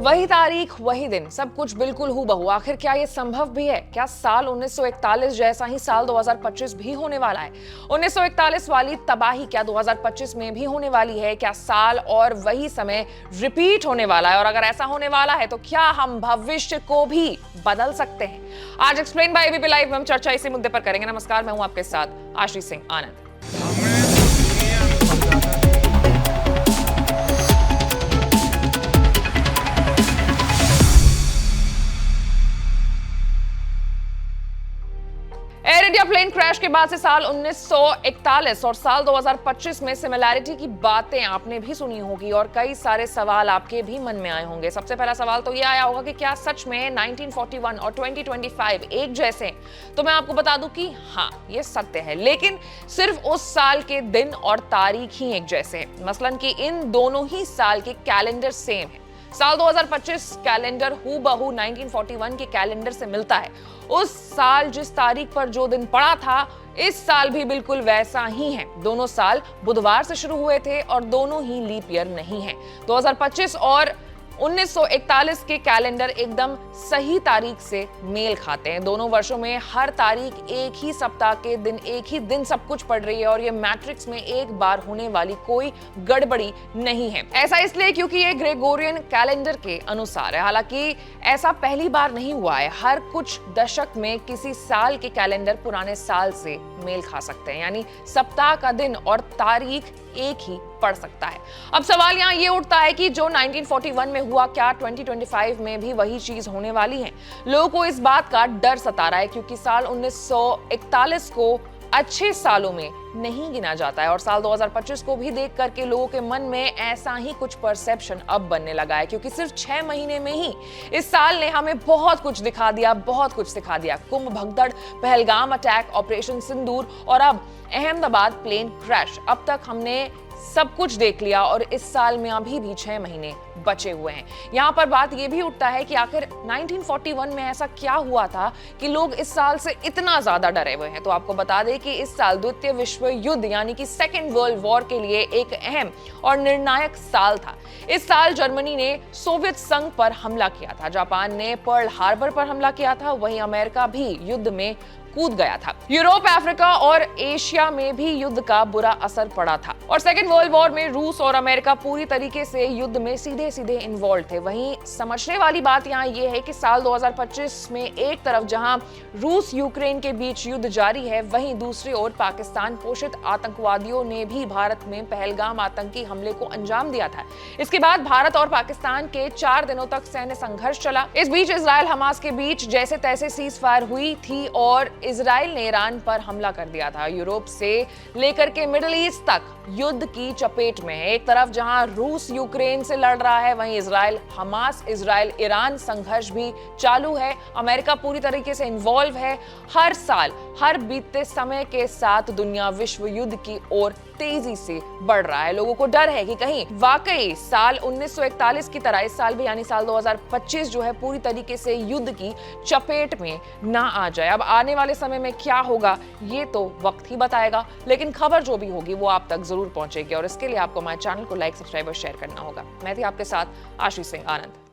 वही तारीख, वही दिन, सब कुछ बिल्कुल हूबहू। आखिर क्या ये संभव भी है? क्या साल 1941 जैसा ही साल 2025 भी होने वाला है? 1941 वाली तबाही क्या 2025 में भी होने वाली है? क्या साल और वही समय रिपीट होने वाला है? और अगर ऐसा होने वाला है तो क्या हम भविष्य को भी बदल सकते हैं? आज एक्सप्लेन बाय एबीपी लाइव में हम चर्चा इसी मुद्दे पर करेंगे। नमस्कार, मैं हूं आपके साथ आशीष सिंह आनंद। एयर इंडिया प्लेन क्रैश के बाद से साल 1941 और साल 2025 में सिमिलैरिटी की बातें आपने भी सुनी होगी और कई सारे सवाल आपके भी मन में आए होंगे। सबसे पहला सवाल तो ये आया होगा कि क्या सच में 1941 और 2025 एक जैसे हैं? तो मैं आपको बता दूं कि हाँ, ये सत्य है, लेकिन सिर्फ उस साल के दिन और तारीख ही एक जैसे हैं। मसलन कि इन दोनों ही साल के कैलेंडर सेम है। साल 2025 कैलेंडर हूबहू 1941 के कैलेंडर से मिलता है। उस साल जिस तारीख पर जो दिन पड़ा था, इस साल भी बिल्कुल वैसा ही है। दोनों साल बुधवार से शुरू हुए थे और दोनों ही लीप ईयर नहीं है। 2025 और 1941 के कैलेंडर एकदम सही तारीख से मेल खाते हैं। दोनों वर्षों में हर तारीख एक ही सप्ताह के दिन, एक ही दिन सब कुछ पड़ रही है और ये मैट्रिक्स में एक बार होने वाली कोई गड़बड़ी नहीं है। ऐसा इसलिए क्योंकि ये ग्रेगोरियन कैलेंडर के अनुसार है। हालांकि ऐसा पहली बार नहीं हुआ है। हर कुछ दशक में किसी साल के कैलेंडर पुराने साल से मेल खा सकते हैं, यानी सप्ताह का दिन और तारीख एक ही पड़ सकता है। अब सवाल यहाँ ये उठता है कि जो 1941 में हुआ, क्या 2025 में भी वही चीज होने वाली है? लोगों को इस बात का डर सता रहा है क्योंकि साल 1941 को अच्छे सालों में नहीं गिना जाता है और साल 2025 को भी देख करके लोगों के मन में ऐसा ही कुछ परसेप्शन अब बनने लगा है क्योंकि सिर्फ 6 महीने में ही इस साल ने हमें बहुत कुछ दिखा दिया, बहुत कुछ सिखा दिया। कुंभ, भगदड़, पहलगाम अटैक, ऑपरेशन सिंदूर और अब अहमदाबाद प्लेन क्रैश। अब तक हमने सब कुछ देख लिया और इस साल में अभी भी 6 महीने बचे हुए हैं। यहाँ पर बात यह भी उठता है कि आखिर 1941 में ऐसा क्या हुआ था कि लोग इस साल से इतना ज्यादा डरे हुए हैं। तो आपको बता दें कि इस साल द्वितीय विश्व युद्ध यानी कि सेकेंड वर्ल्ड वॉर के लिए एक अहम और निर्णायक साल था। इस साल जर्मनी ने सोवियत संघ पर हमला किया था, जापान ने पर्ल हार्बर पर हमला किया था, वहीं अमेरिका भी युद्ध में कूद गया था। यूरोप, अफ्रीका और एशिया में भी युद्ध का बुरा असर पड़ा था और सेकेंड वर्ल्ड वॉर में रूस और अमेरिका पूरी तरीके से युद्ध में सीधे सीधे इन्वॉल्व थे। वहीं समझने वाली बात यहाँ ये है कि साल 2025 में एक तरफ जहां रूस यूक्रेन के बीच युद्ध जारी है, वहीं दूसरी ओर पाकिस्तान पोषित आतंकवादियों ने भी भारत में पहलगाम आतंकी हमले को अंजाम दिया था। इसके बाद भारत और पाकिस्तान के 4 दिनों तक सैन्य संघर्ष चला। इस बीच इजराइल हमास के बीच जैसे तैसे सीज फायर हुई थी और इजराइल ने ईरान पर हमला कर दिया था। यूरोप से लेकर के मिडिल ईस्ट तक युद्ध की चपेट में है। एक तरफ जहां रूस यूक्रेन से लड़ रहा है, वहीं इजराइल हमास, इजराइल ईरान संघर्ष भी चालू है। अमेरिका पूरी तरीके से इन्वॉल्व है। हर साल, हर बीतते समय के साथ दुनिया विश्व युद्ध की ओर तेजी से बढ़ रहा है। लोगों को डर है कि कहीं वाकई साल 1941 की तरह इस साल भी यानी साल 2025 जो है पूरी तरीके से युद्ध की चपेट में ना आ जाए। अब आने वाले समय में क्या होगा ये तो वक्त ही बताएगा, लेकिन खबर जो भी होगी वो आप तक जरूर पहुंचेगी और इसके लिए आपको हमारे चैनल को लाइक, सब्सक्राइब और शेयर करना होगा। मैं थी आपके साथ आशीष सिंह आनंद।